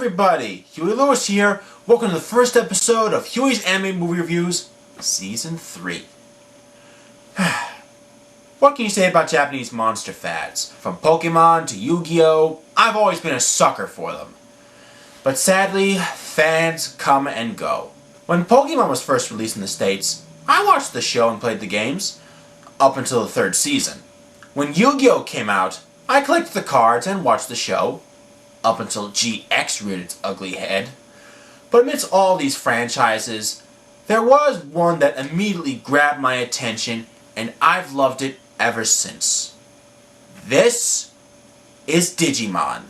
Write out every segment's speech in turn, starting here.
everybody! Huey Lewis here. Welcome to the first episode of Huey's Anime Movie Reviews, Season 3. What can you say about Japanese monster fads? From Pokemon to Yu-Gi-Oh! I've always been a sucker for them. But sadly, fads come and go. When Pokemon was first released in the States, I watched the show and played the games, up until the third season. When Yu-Gi-Oh! Came out, I collected the cards and watched the show, up until GX reared its ugly head. But amidst all these franchises, there was one that immediately grabbed my attention, and I've loved it ever since. This is Digimon.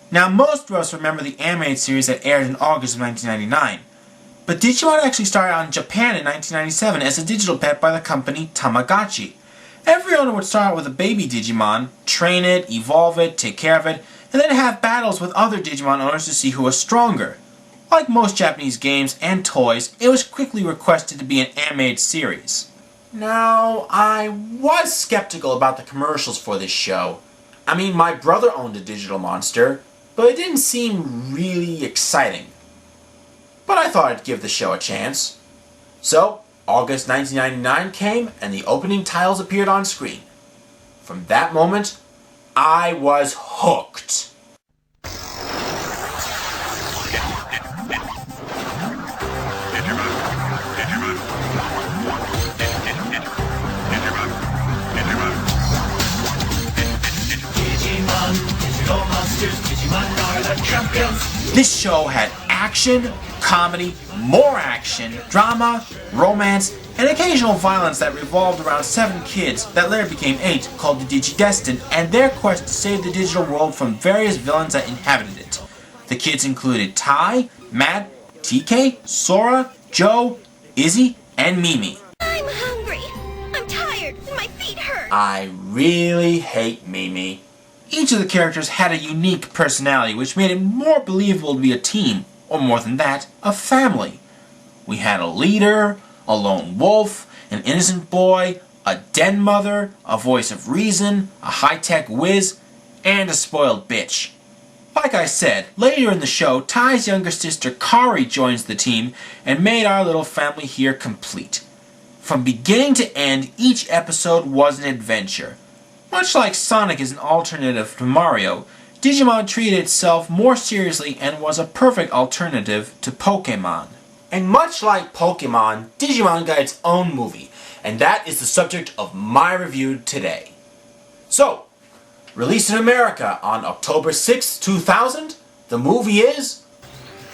Now, most of us remember the animated series that aired in August of 1999, but Digimon actually started out in Japan in 1997 as a digital pet by the company Tamagotchi. Every owner would start out with a baby Digimon, train it, evolve it, take care of it, and then have battles with other Digimon owners to see who was stronger. Like most Japanese games and toys, it was quickly requested to be an animated series. Now, I was skeptical about the commercials for this show. I mean, my brother owned a digital monster, but it didn't seem really exciting. But I thought I'd give the show a chance. So, August 1999 came, and the opening titles appeared on screen. From that moment, I was hooked. This show had action, comedy, more action, drama, romance, and occasional violence that revolved around 7 kids that later became 8 called the Digidestined and their quest to save the digital world from various villains that inhabited it. The kids included Tai, Matt, TK, Sora, Joe, Izzy, and Mimi. I'm hungry. I'm tired. My feet hurt. I really hate Mimi. Each of the characters had a unique personality which made it more believable to be a team, or more than that, a family. We had a leader, a lone wolf, an innocent boy, a den mother, a voice of reason, a high-tech whiz, and a spoiled bitch. Like I said, later in the show, Tai's younger sister Kari joins the team and made our little family here complete. From beginning to end, each episode was an adventure. Much like Sonic is an alternative to Mario, Digimon treated itself more seriously and was a perfect alternative to Pokemon. And much like Pokemon, Digimon got its own movie, and that is the subject of my review today. So, released in America on October 6, 2000, the movie is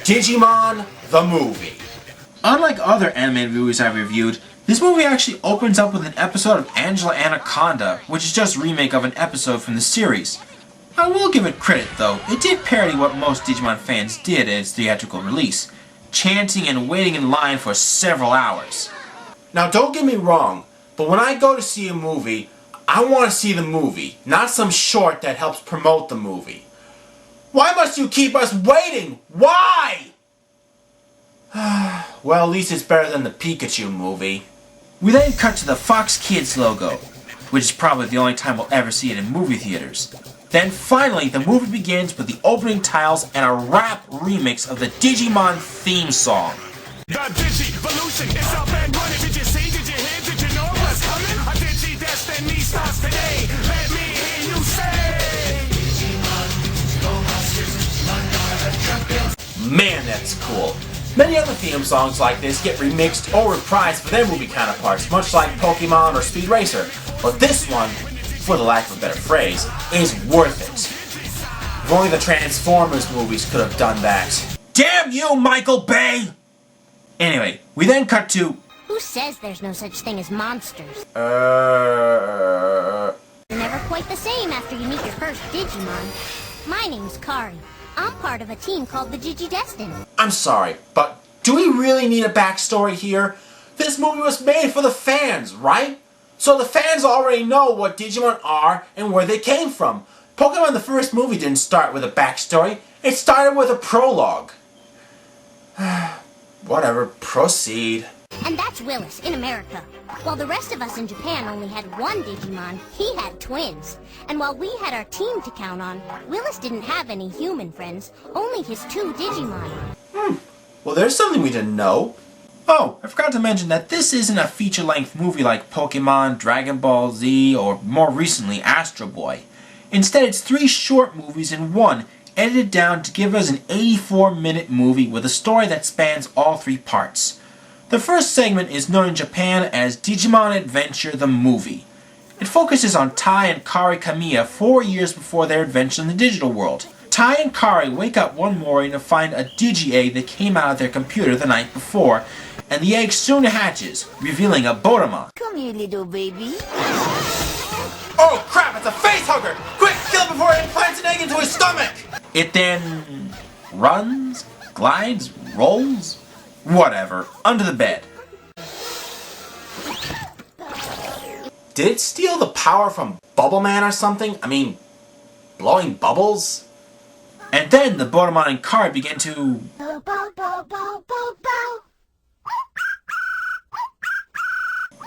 Digimon the Movie. Unlike other animated movies I've reviewed, this movie actually opens up with an episode of Angela Anaconda, which is just a remake of an episode from the series. I will give it credit though, it did parody what most Digimon fans did at its theatrical release, chanting and waiting in line for several hours. Now don't get me wrong, but when I go to see a movie, I want to see the movie, not some short that helps promote the movie. Why must you keep us waiting? Why? Well, at least it's better than the Pikachu movie. We then cut to the Fox Kids logo, which is probably the only time we'll ever see it in movie theaters. Then finally, the movie begins with the opening titles and a rap remix of the Digimon theme song. The Digivolution is up and running. Did you see? Did you hear? Did you know what's coming? A Digi-Destiny starts today. Let me hear you say. Digimon, Digital Monsters, Digimon are the champions. Man, that's cool. Many other theme songs like this get remixed or reprised for their movie counterparts, much like Pokemon or Speed Racer. But this one, for the lack of a better phrase, is worth it. If only the Transformers movies could have done that. Damn you, Michael Bay! Anyway, we then cut to... Who says there's no such thing as monsters? You're never quite the same after you meet your first Digimon. My name's Kari. I'm part of a team called the Digidestined. I'm sorry, but do we really need a backstory here? This movie was made for the fans, right? So the fans already know what Digimon are and where they came from. Pokemon the first movie didn't start with a backstory. It started with a prologue. Whatever, proceed. And that's Willis, in America. While the rest of us in Japan only had one Digimon, he had twins. And while we had our team to count on, Willis didn't have any human friends, only his two Digimon. Well, there's something we didn't know. Oh, I forgot to mention that this isn't a feature-length movie like Pokemon, Dragon Ball Z, or more recently, Astro Boy. Instead, it's 3 short movies in one, edited down to give us an 84-minute movie with a story that spans all 3 parts. The first segment is known in Japan as Digimon Adventure the Movie. It focuses on Tai and Kari Kamiya 4 years before their adventure in the digital world. Tai and Kari wake up one morning to find a Digi-egg that came out of their computer the night before, and the egg soon hatches, revealing a Botamon. Come here, little baby. Oh crap, it's a face hugger! Quick, kill it before it implants an egg into his stomach! It then runs, glides, rolls, whatever, under the bed. Did it steal the power from Bubble Man or something? I mean, blowing bubbles? And then the Botamon and Kari begin to... Bow, bow, bow, bow, bow, bow.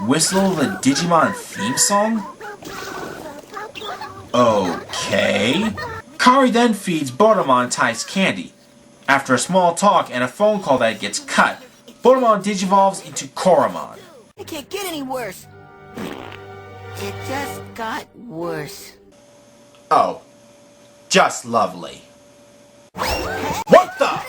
whistle the Digimon theme song? Okay. Kari then feeds Botamon Tai's candy. After a small talk and a phone call that gets cut, Botamon digivolves into Koromon. It can't get any worse. It just got worse. Oh. Just lovely. What the?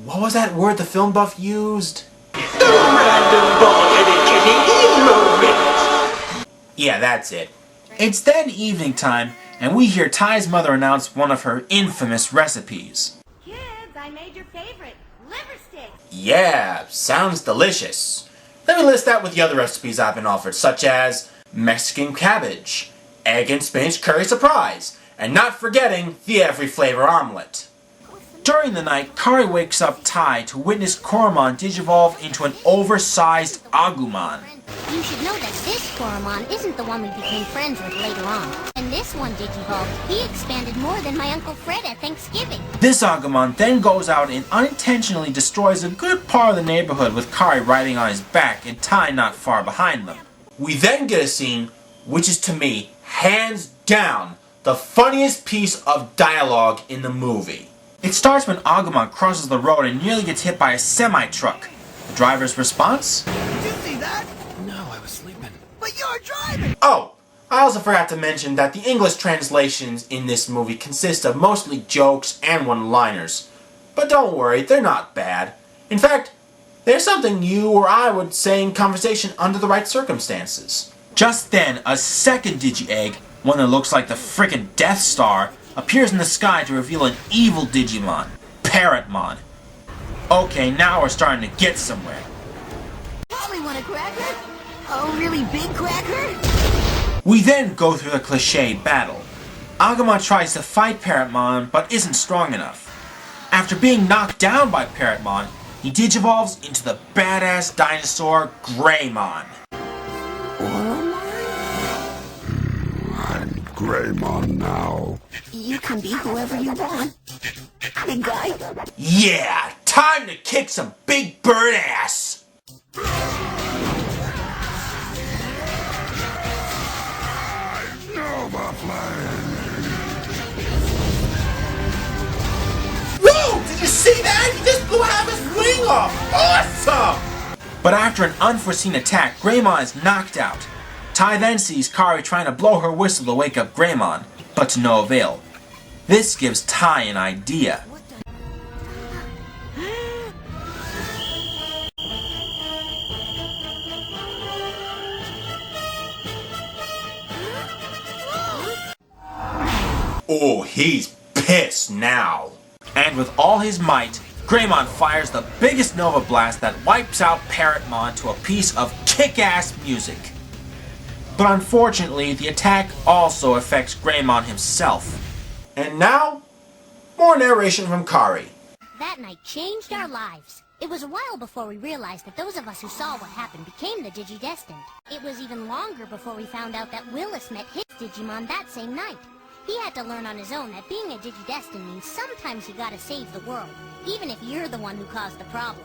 What was that word the film buff used? Yeah, that's it. It's then evening time, and we hear Tai's mother announce one of her infamous recipes. Kids, I made your favorite, liver steak. Yeah, sounds delicious. Let me list out with the other recipes I've been offered, such as Mexican cabbage, egg and spinach curry surprise, and not forgetting the every flavor omelet. During the night, Kari wakes up Tai to witness Koromon digivolve into an oversized Agumon. You should know that this Koromon isn't the one we became friends with later on. And this one Digivolved, he expanded more than my Uncle Fred at Thanksgiving. This Agumon then goes out and unintentionally destroys a good part of the neighborhood with Kari riding on his back and Tai not far behind them. We then get a scene which is to me, hands down, the funniest piece of dialogue in the movie. It starts when Agumon crosses the road and nearly gets hit by a semi-truck. The driver's response? Did you see that? No, I was sleeping. But you're driving! Oh, I also forgot to mention that the English translations in this movie consist of mostly jokes and one-liners. But don't worry, they're not bad. In fact, they're something you or I would say in conversation under the right circumstances. Just then, a second Digi-egg, one that looks like the frickin' Death Star, appears in the sky to reveal an evil Digimon, Parrotmon. Okay, now we're starting to get somewhere. Probably want a cracker? A really big cracker? We then go through the cliche battle. Agumon tries to fight Parrotmon, but isn't strong enough. After being knocked down by Parrotmon, he digivolves into the badass dinosaur Greymon. I'm Greymon now. You can be whoever you want. Big guy. Yeah, time to kick some big bird ass! Nova Flame. Whoa! Did you see that? He just blew half his wing off! Awesome! But after an unforeseen attack, Greymon is knocked out. Tai then sees Kari trying to blow her whistle to wake up Greymon, but to no avail. This gives Tai an idea. Oh, he's pissed now. And with all his might, Greymon fires the biggest Nova Blast that wipes out Parrotmon to a piece of kick-ass music. But unfortunately, the attack also affects Greymon himself. And now, more narration from Kari. That night changed our lives. It was a while before we realized that those of us who saw what happened became the Digidestined. It was even longer before we found out that Willis met his Digimon that same night. He had to learn on his own that being a Digidestined means sometimes you gotta save the world, even if you're the one who caused the problem.